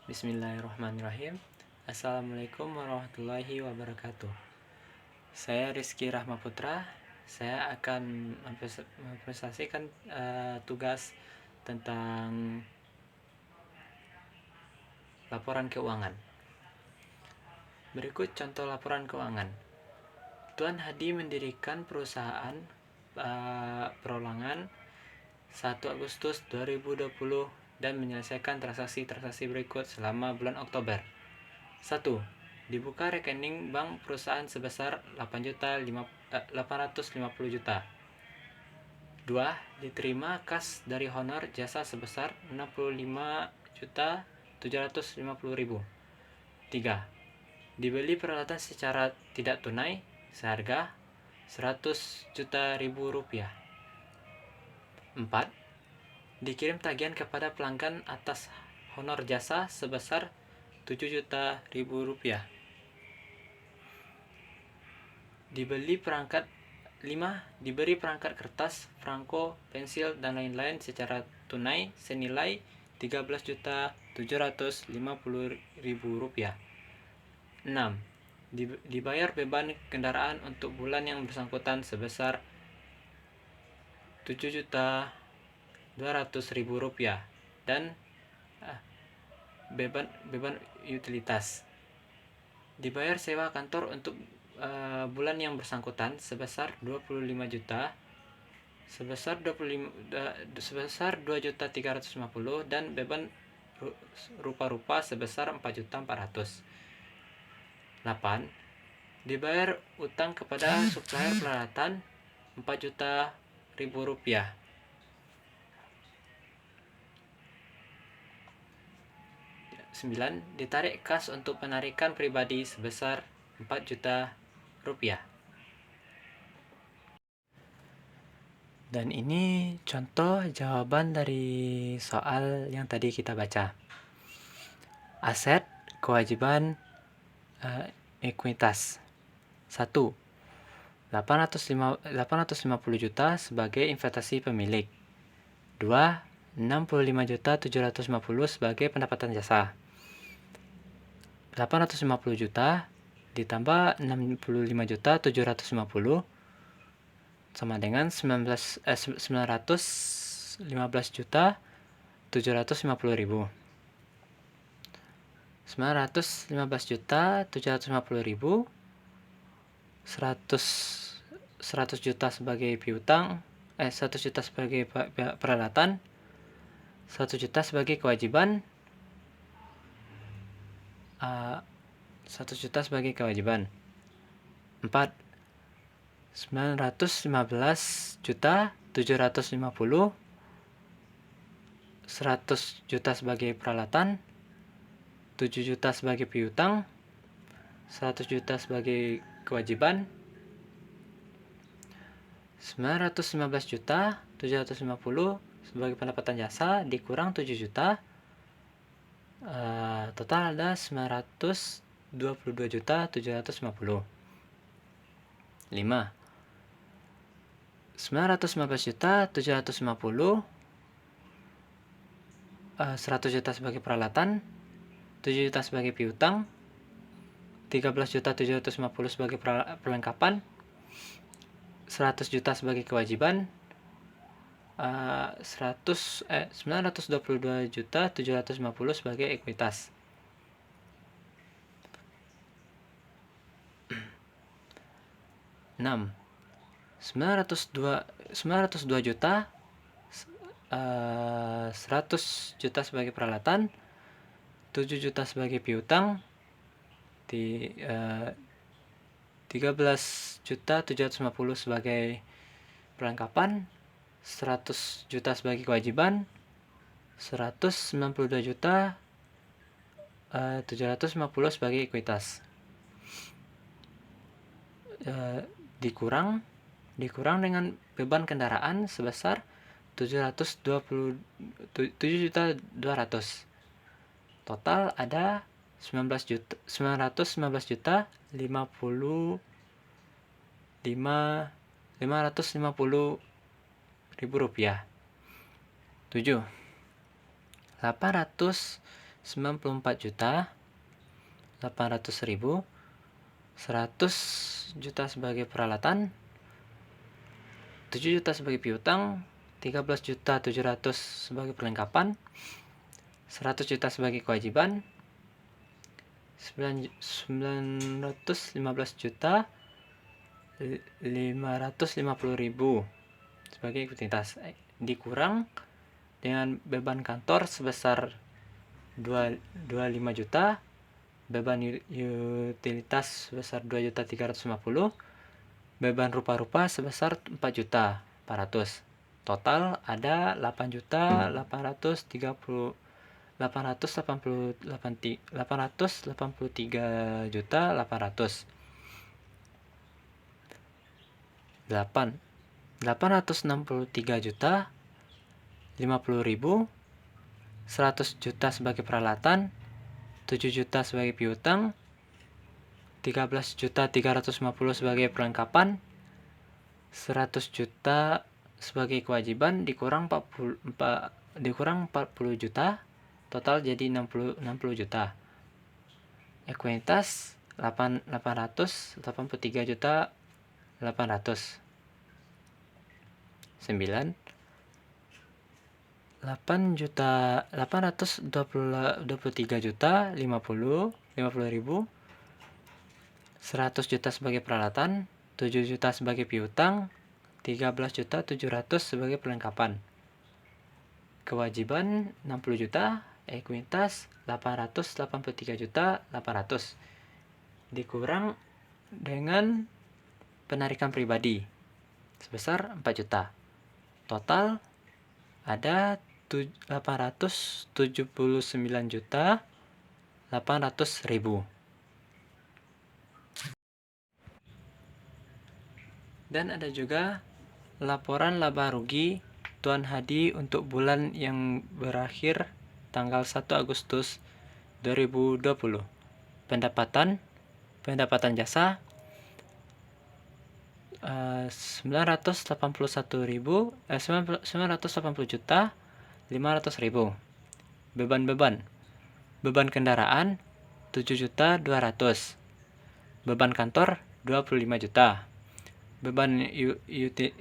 Bismillahirrahmanirrahim. Assalamualaikum warahmatullahi wabarakatuh. Saya Rizky Rahmaputra. Saya akan mempresentasikan tugas tentang laporan keuangan. Berikut contoh laporan keuangan. Tuan Hadi mendirikan perusahaan perolangan 1 Agustus 2020 dan menyelesaikan transaksi-transaksi berikut selama bulan Oktober. 1. Dibuka rekening bank perusahaan sebesar 850 juta. 2. Diterima kas dari honor jasa sebesar 65.750.000. 3. Dibeli peralatan secara tidak tunai seharga 100 juta ribu rupiah. 4. Dikirim tagihan kepada pelanggan atas honor jasa sebesar 7 juta ribu rupiah. Diberi perangkat kertas, franko, pensil, dan lain-lain secara tunai senilai 13.750.000 rupiah. 6. Dibayar beban kendaraan untuk bulan yang bersangkutan sebesar 7.200.000 rupiah dan beban utilitas. Dibayar sewa kantor untuk bulan yang bersangkutan sebesar 25 juta, sebesar 2.350.000 dan beban rupa-rupa sebesar 4.400.000. 8. Dibayar utang kepada supplier peralatan 4 juta ribu rupiah. 9. Ditarik kas untuk penarikan pribadi sebesar 4 juta rupiah. Dan ini contoh jawaban dari soal yang tadi kita baca. Aset, kewajiban, ekuitas. 1. 850 juta sebagai investasi pemilik. 2. 65.750 sebagai pendapatan jasa. 850 juta ditambah 65.750 sama dengan 915.750.000. 915.750.000 100 juta sebagai piutang, 100 juta sebagai peralatan, 1 juta sebagai kewajiban, 1 juta sebagai kewajiban. 4. 915.750, 100 juta sebagai peralatan, 7 juta sebagai piutang, 100 juta sebagai kewajiban, 915.750 sebagai pendapatan jasa dikurang 7 juta, total ada 922.750. 5. 915.750 100 juta sebagai peralatan, 7 juta sebagai piutang, 13.750 sebagai perlengkapan, 100 juta sebagai kewajiban, 922.750 sebagai ekuitas. 6. 902 juta 100 juta sebagai peralatan, 7 juta sebagai piutang, 13.750 sebagai perlengkapan, 100 juta sebagai kewajiban, 192 juta 750 sebagai ekuitas. Dikurang dengan beban kendaraan sebesar 7.200.000. Total ada 919 juta 550.000 rupiah. 7. 850 94.800.000, 100 juta sebagai peralatan, 7 juta sebagai piutang, 13.700.000 sebagai perlengkapan, 100 juta sebagai kewajiban, 915.550.000 sebagai utilitas, dikurang dengan beban kantor sebesar 25 juta, beban utilitas sebesar 2.350.000, beban rupa-rupa sebesar 4.400.000. Total ada 883.800.000. 863.050.000, 100 juta sebagai peralatan, 7 juta sebagai piutang, 13.350.000 sebagai perlengkapan, 100 juta sebagai kewajiban, dikurang 40 juta, total jadi 60 juta. Ekuitas 883.800.000. 9 8.823.050.000, 100 juta sebagai peralatan, 7 juta sebagai piutang, 13.700.000 sebagai perlengkapan. Kewajiban 60 juta, ekuitas 883.800.000, dikurang dengan penarikan pribadi sebesar 4 juta. Total ada 879.800.000. Dan ada juga laporan laba rugi Tuan Hadi untuk bulan yang berakhir tanggal 1 Agustus 2020. Pendapatan jasa 980 juta 500.000. Beban kendaraan 7.200.000. Beban kantor 25 juta. Beban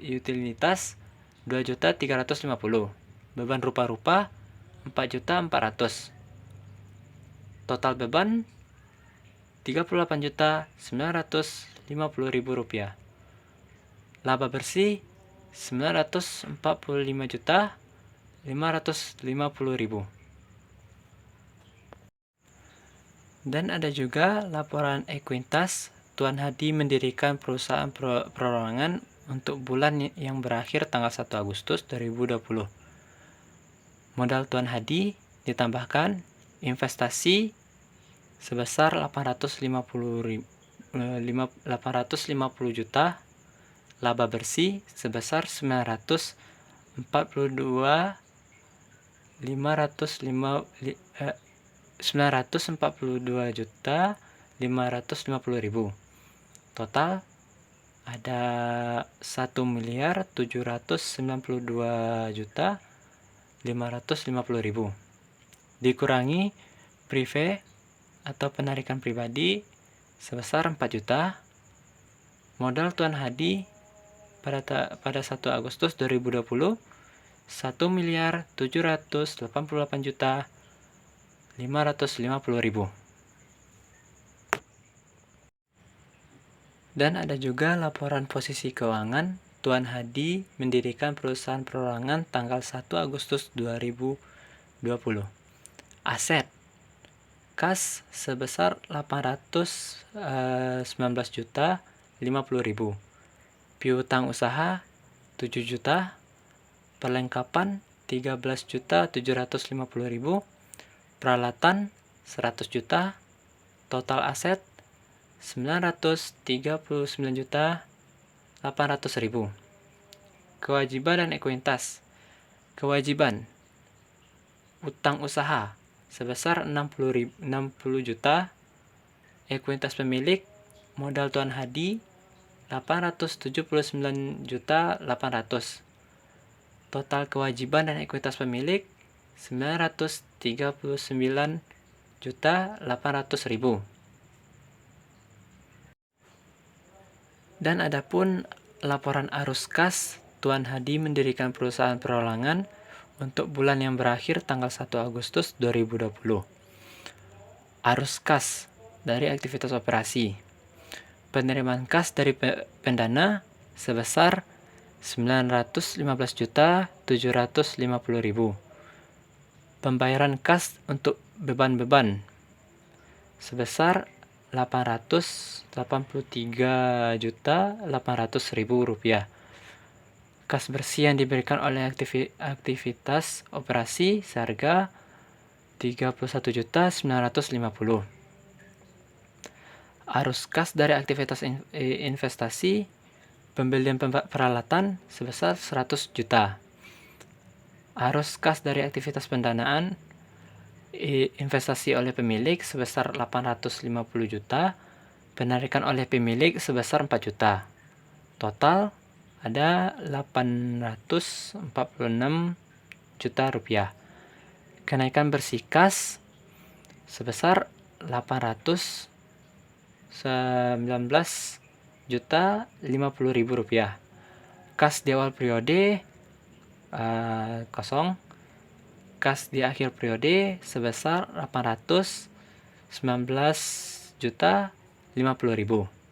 utilitas 2.350.000. Beban rupa-rupa 4.400.000. Total beban 38.950.000 rupiah. Laba bersih 945.550.000. Dan ada juga laporan ekuitas Tuan Hadi mendirikan perusahaan perorangan untuk bulan yang berakhir tanggal 1 Agustus 2020. Modal Tuan Hadi ditambahkan investasi sebesar 850 juta, laba bersih sebesar 942.550.000. Total ada 1.792.550.000. Dikurangi prive atau penarikan pribadi sebesar 4 juta. Modal Tuan Hadi pada 1 Agustus 2020 1.788.550.000. Dan ada juga laporan posisi keuangan Tuan Hadi mendirikan perusahaan perorangan tanggal 1 Agustus 2020. Aset kas sebesar 819.050.000. Piutang usaha 7 juta. Perlengkapan 13.750.000. Peralatan 100 juta. Total aset 939.800.000. Kewajiban dan ekuitas. Kewajiban utang usaha sebesar 60 juta. Ekuitas pemilik modal Tuan Hadi 879.800.000. Total kewajiban dan ekuitas pemilik 939.800.000. 4.800.000. Dan adapun laporan arus kas, Tuan Hadi mendirikan perusahaan perolangan untuk bulan yang berakhir tanggal 1 Agustus 2020. Arus kas dari aktivitas operasi. Penerimaan kas dari pendana sebesar 915.750.000. Pembayaran kas untuk beban-beban sebesar 883.800.000 rupiah. Kas bersih yang diberikan oleh aktivitas operasi seharga 31.950. Arus kas dari aktivitas investasi, pembelian peralatan sebesar 100 juta. Arus kas dari aktivitas pendanaan investasi oleh pemilik sebesar 850 juta, penarikan oleh pemilik sebesar 4 juta. Total ada 846 juta rupiah. Kenaikan bersih kas sebesar 819.050.000 rupiah. Kas di awal periode kosong. Kas di akhir periode sebesar 819.050.000.